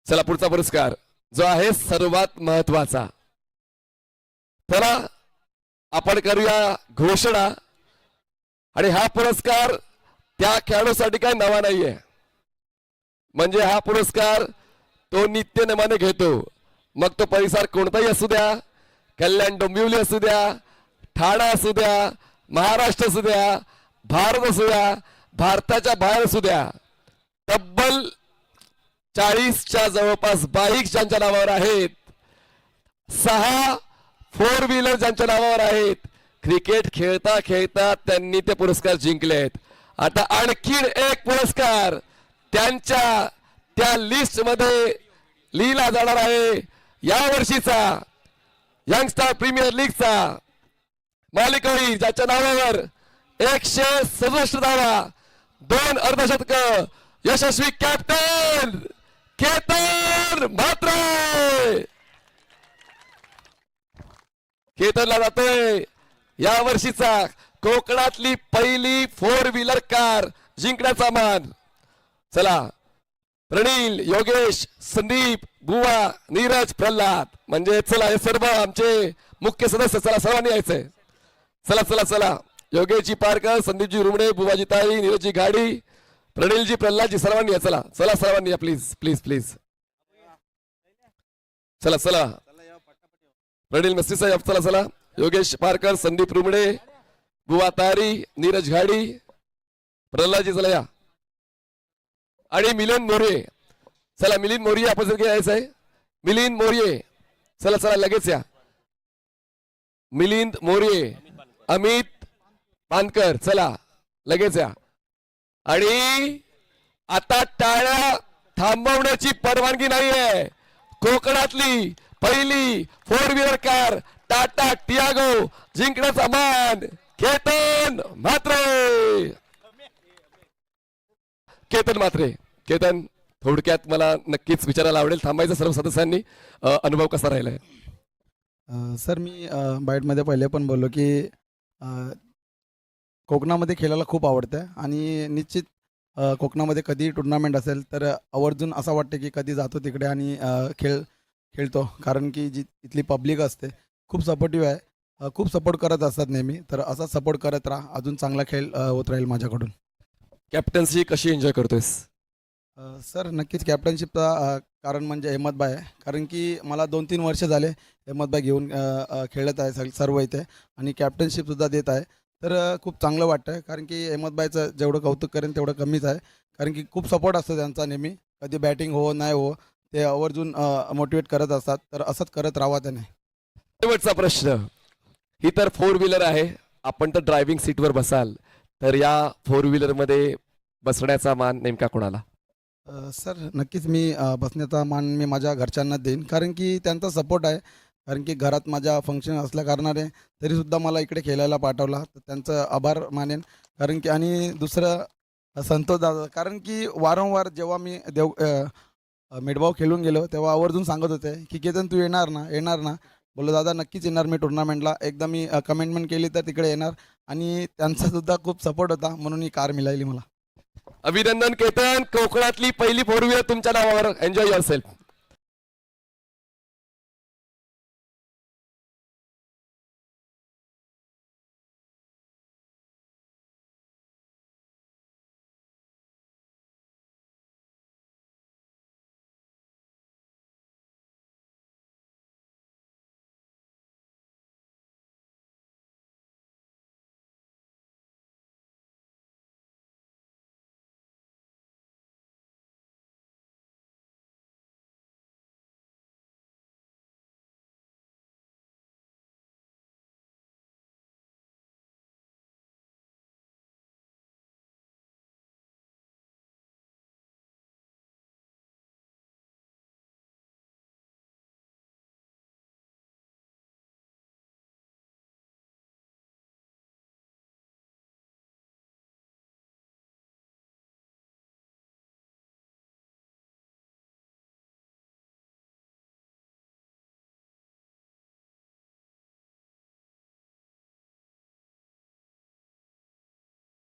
चला पुढचा पुरस्कार जो आहे सर्वात महत्वाचा. चला आपण करूया घोषणा. आणि हा पुरस्कार त्या खेळाडूसाठी काय नवा नाहीये. म्हणजे हा पुरस्कार तो नित्य नेमाने घेतो. मग तो परिसर कोणताही असू द्या, कल्याण डोंबिवली असू द्या, ठाणा असू द्या, महाराष्ट्र असू द्या, भारत असू द्या, भारताच्या बाहेर असू द्या. तब्बल 40च्या जवळपास बाईक्स ज्यांच्या नावावर आहेत, 6 4 व्हीलर ज्यांच्या नावावर आहेत, क्रिकेट खेळता खेळता त्यांनी ते पुरस्कार जिंकलेत. आता आणखीन एक पुरस्कार त्यांच्या त्या लिस्ट मध्ये लिहिला जाणार आहे. या वर्षीचा यंगस्टार प्रीमियर लीगचा मालिकवीर ज्याच्या नावावर 167 धावा, 2 अर्धशतक, यशस्वी कॅप्टन केतन म्हात्रे. केतनला जातोय या वर्षीचा कोकणातली पहिली 4 व्हीलर कार जिंकण्याचा मान. चला प्रणील, योगेश, संदीप, बुवा, नीरज, प्रल्हाद, म्हणजे चला हे सर्व आमचे मुख्य सदस्य. चला सर्वांनी यायचंय. चला चला चला योगेशजी पारकर, संदीपजी रुमडे, बुवाजी ताई, नीरजजी घाडी, प्रणीलजी, प्रल्हादजी, सर्वांनी या. चला चला सर्वांनी या प्लीज प्लीज प्लीज. चला चला प्रणील मस्ती साहेब, चला चला. योगेश पारकर, संदीप रुमडे, बुवा तारी, नीरज घाडी, प्रल्हादजी, चला या. आणि मिलिंद मोर्ये. चला मिलिंद मोर्ये आपण जर यायचं आहे. मिलिंद मोर्ये, चला चला लगेच या. मिलिंद मोर्ये, अमित पानकर, चला लगेच या. आणि आता टाळ्या थांबवण्याची परवानगी नाहीये. कोकणातली पहिली 4 व्हीलर कार टाटा टियागो जिंकण्याचा मान केतन म्हात्रे. केतन म्हात्रे. केतन, थोडक्यात मला नक्कीच विचारायला आवडेल, थांबायचं सर्व सदस्यांनी, अनुभव कसा राहिलाय? सर मी बाईटमध्ये पहिले पण बोललो की कोकणामध्ये खेळायला खूप आवडतं आणि निश्चित कोकणामध्ये कधी टुर्नामेंट असेल तर आवर्जून असं वाटतं की कधी जातो तिकडे आणि खेळतो. कारण की जी इथली पब्लिक असते खूप सपोर्टिव्ह आहे, खूप सपोर्ट करत असतात नेहमी. तर असा सपोर्ट करत राहा, अजून चांगला खेळ होत राहील माझ्याकडून. कॅप्टन्सी कशी एन्जॉय करतोयस? सर नक्कीच कॅप्टनशिपचा कारण म्हणजे अहमदभाई आहे. कारण की मला 2-3 वर्ष झाले अहमदभाई घेऊन खेळत आहे सर्व इथे आणि कॅप्टनशिपसुद्धा देत आहे. तर खूप चांगलं वाटतं आहे. कारण की अहमदभाईचं जेवढं कौतुक करेन तेवढं कमीच आहे. कारण की खूप सपोर्ट असतो त्यांचा नेहमी, कधी बॅटिंग हो नाही हो ते आवर्जून मोटिवेट करत असतात. तर असंच करत राहावं त्याने. शेवटचा प्रश्न. ही तर 4 व्हीलर आहे, आपण तर ड्रायव्हिंग सीटवर बसाल, तर या 4 व्हीलरमध्ये बसण्याचा मान नेमका कोणाला? सर नक्कीच मी बसण्याचा मान मी माझ्या घरच्यांना देईन. कारण की त्यांचा सपोर्ट आहे. कारण की घरात माझ्या फंक्शन असल्या कारणाने तरीसुद्धा मला इकडे खेळायला पाठवला, तर त्यांचं आभार मानेन. कारण की आणि दुसरं संतोष दादा, कारण की वारंवार जेव्हा मी मिडभाव खेळून गेलो तेव्हा आवर्जून सांगत होते की केतन तू येणार ना येणार ना. बोललो दादा नक्कीच येणार मी टुर्नामेंटला. एकदा मी कमिटमेंट केली तर तिकडे येणार. आणि त्यांचासुद्धा खूप सपोर्ट होता म्हणून ही कार मिळाली मला. अभिनंदन केतन, कोकणातली पहिली 4 व्हीलर तुमच्या नावावर. Enjoy yourself.